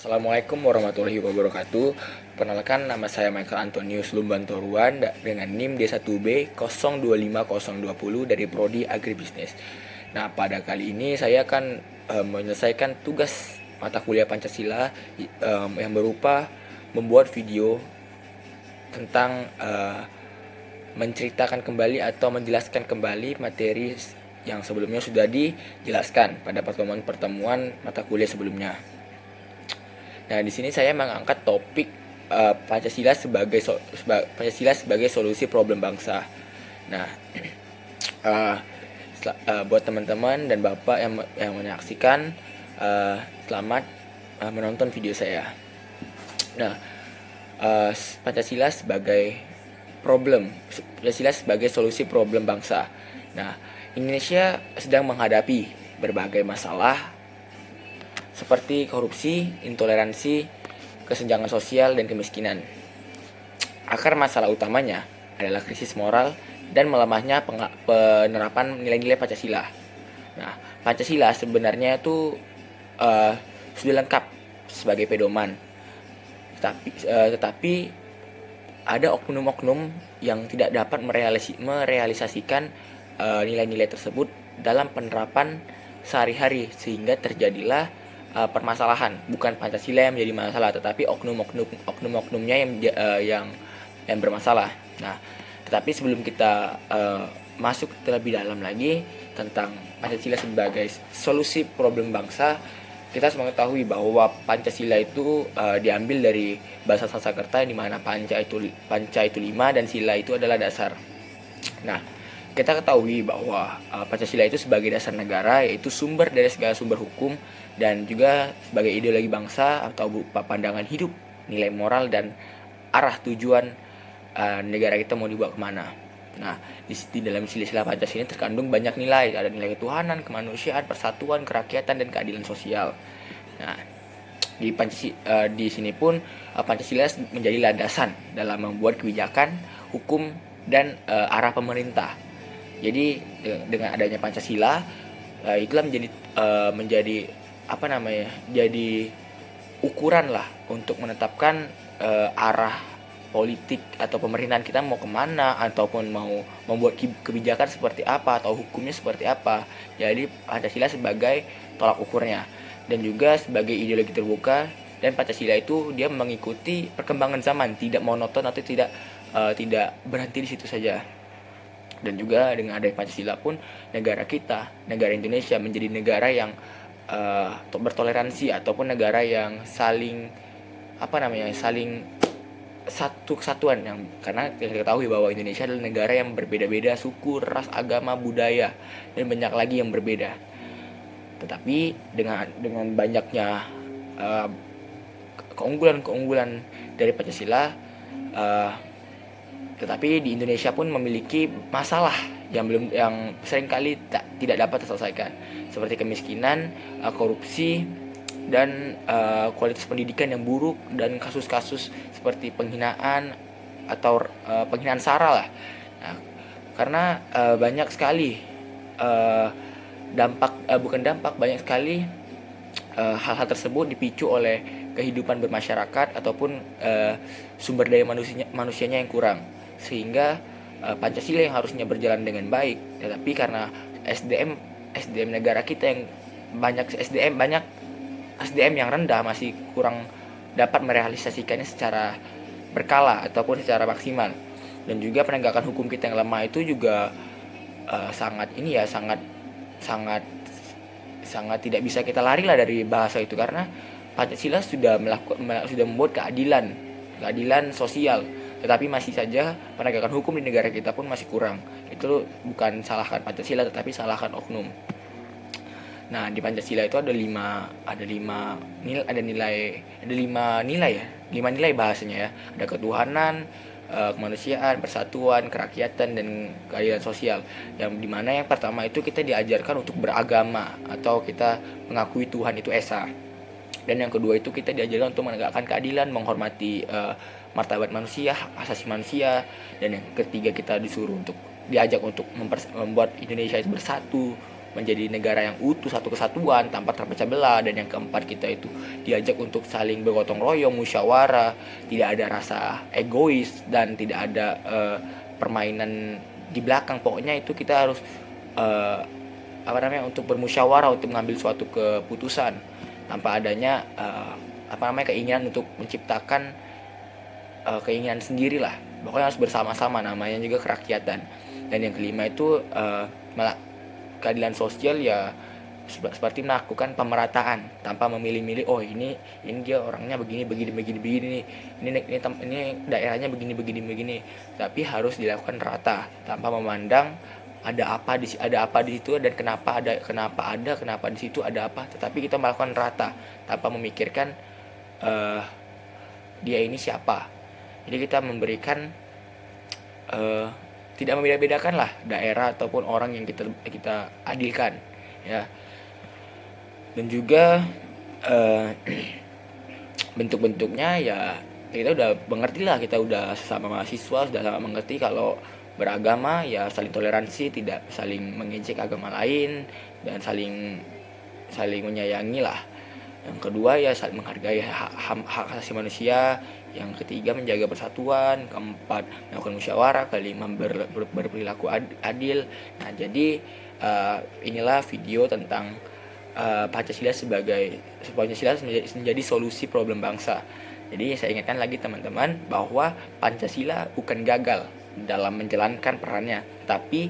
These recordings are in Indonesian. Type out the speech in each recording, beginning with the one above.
Assalamualaikum warahmatullahi wabarakatuh. Perkenalkan, nama saya Michael Antonius Lumbantoruan dengan NIM D1B025020 dari Prodi Agribisnis. Nah, pada kali ini saya akan menyelesaikan tugas mata kuliah Pancasila yang berupa membuat video tentang menceritakan kembali atau menjelaskan kembali materi yang sebelumnya sudah dijelaskan pada pertemuan mata kuliah sebelumnya. Nah, di sini saya mengangkat topik Pancasila sebagai solusi problem bangsa. Nah, buat teman-teman dan Bapak yang menyaksikan, selamat menonton video saya. Nah, Pancasila sebagai solusi problem bangsa. Nah, Indonesia sedang menghadapi berbagai masalah seperti korupsi, intoleransi, kesenjangan sosial, dan kemiskinan. Akar masalah utamanya adalah krisis moral dan melemahnya penerapan nilai-nilai Pancasila. Nah, Pancasila sebenarnya itu sudah lengkap sebagai pedoman, tetapi ada oknum-oknum yang tidak dapat merealisasikan nilai-nilai tersebut dalam penerapan sehari-hari, sehingga terjadilah permasalahan. Bukan Pancasila yang menjadi masalah, tetapi oknum-oknumnya yang bermasalah. Nah, tetapi sebelum kita masuk terlebih dalam lagi tentang Pancasila sebagai solusi problem bangsa, kita harus mengetahui bahwa Pancasila itu diambil dari bahasa Sanskerta, di mana panca itu 5 dan sila itu adalah dasar. Nah, kita ketahui bahwa Pancasila itu sebagai dasar negara, yaitu sumber dari segala sumber hukum, dan juga sebagai ideologi bangsa atau berupa pandangan hidup, nilai moral, dan arah tujuan negara kita mau dibawa kemana. Nah, di dalam silsilah Pancasila ini terkandung banyak nilai. Ada nilai ketuhanan, kemanusiaan, persatuan, kerakyatan, dan keadilan sosial. Nah, di sini pun Pancasila menjadi landasan dalam membuat kebijakan, hukum, dan arah pemerintah. Jadi dengan adanya Pancasila, itulah menjadi jadi ukuran lah untuk menetapkan arah politik atau pemerintahan kita mau kemana, ataupun mau membuat kebijakan seperti apa atau hukumnya seperti apa. Jadi Pancasila sebagai tolak ukurnya, dan juga sebagai ideologi terbuka. Dan Pancasila itu dia mengikuti perkembangan zaman, tidak monoton atau tidak berhenti di situ saja. Dan juga dengan adanya Pancasila pun negara Indonesia menjadi negara yang bertoleransi, ataupun negara yang saling satu kesatuan, yang karena kita ketahui bahwa Indonesia adalah negara yang berbeda-beda suku, ras, agama, budaya, dan banyak lagi yang berbeda. Tetapi dengan banyaknya keunggulan dari Pancasila, tetapi di Indonesia pun memiliki masalah yang seringkali tidak dapat terselesaikan, seperti kemiskinan, korupsi, dan kualitas pendidikan yang buruk, dan kasus-kasus seperti penghinaan atau penghinaan SARA lah. Nah, karena banyak sekali banyak sekali hal-hal tersebut dipicu oleh kehidupan bermasyarakat ataupun sumber daya manusianya yang kurang, sehingga Pancasila yang harusnya berjalan dengan baik, tetapi karena SDM negara kita yang banyak SDM yang rendah, masih kurang dapat merealisasikannya secara berkala ataupun secara maksimal. Dan juga penegakan hukum kita yang lemah itu juga sangat tidak bisa kita lari lah dari bahasa itu, karena Pancasila sudah membuat keadilan sosial, tetapi masih saja penegakan hukum di negara kita pun masih kurang. Itu bukan salahkan Pancasila, tetapi salahkan oknum. Nah, di Pancasila itu ada lima nilai bahasanya ya. Ada ketuhanan, kemanusiaan, persatuan, kerakyatan, dan keadilan sosial. Yang dimana yang pertama itu kita diajarkan untuk beragama, atau kita mengakui Tuhan itu esa. Dan yang kedua itu kita diajarkan untuk menegakkan keadilan, menghormati martabat manusia, hak asasi manusia. Dan yang ketiga kita diajak untuk membuat Indonesia itu bersatu, menjadi negara yang utuh, satu kesatuan tanpa terpecah belah. Dan yang keempat, kita itu diajak untuk saling bergotong royong, musyawarah, tidak ada rasa egois dan tidak ada permainan di belakang. Pokoknya itu kita harus untuk bermusyawarah untuk mengambil suatu keputusan tanpa adanya keinginan untuk menciptakan keinginan sendiri lah. Pokoknya harus bersama-sama, namanya juga kerakyatan. Dan yang kelima itu keadilan sosial, ya seperti melakukan pemerataan tanpa memilih-milih, oh ini dia orangnya begini nih, ini daerahnya begini, tapi harus dilakukan rata tanpa memandang ada apa di situ dan kenapa di situ ada apa, tetapi kita melakukan rata tanpa memikirkan dia ini siapa. Jadi kita memberikan tidak membeda-bedakan lah daerah ataupun orang yang kita adilkan, ya. Dan juga bentuk-bentuknya, ya kita udah mengerti lah, kita udah sesama mahasiswa sudah sama mengerti kalau beragama ya saling toleransi, tidak saling mengejek agama lain, dan saling menyayangi lah. Yang kedua ya saling menghargai hak asasi manusia. Yang ketiga menjaga persatuan. Keempat melakukan musyawarah. Kelima berperilaku adil. Nah, jadi inilah video tentang Pancasila menjadi solusi problem bangsa. Jadi saya ingatkan lagi teman-teman bahwa Pancasila bukan gagal dalam menjalankan perannya, tapi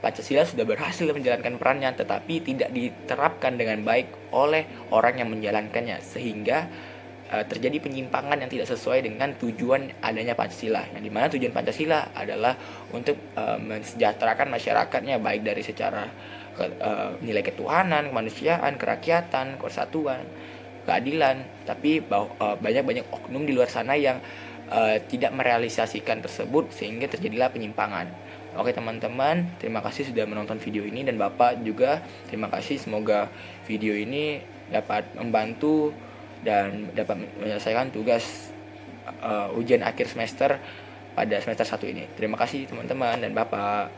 Pancasila sudah berhasil menjalankan perannya, tetapi tidak diterapkan dengan baik oleh orang yang menjalankannya, sehingga terjadi penyimpangan yang tidak sesuai dengan tujuan adanya Pancasila. Yang dimana tujuan Pancasila adalah untuk mensejahterakan masyarakatnya, baik dari secara nilai ketuhanan, kemanusiaan, kerakyatan, persatuan, keadilan. Tapi banyak oknum di luar sana yang tidak merealisasikan tersebut, sehingga terjadilah penyimpangan. Oke teman-teman, terima kasih sudah menonton video ini, dan Bapak juga terima kasih. Semoga video ini dapat membantu dan dapat menyelesaikan tugas ujian akhir semester pada semester 1 ini. Terima kasih teman-teman dan Bapak.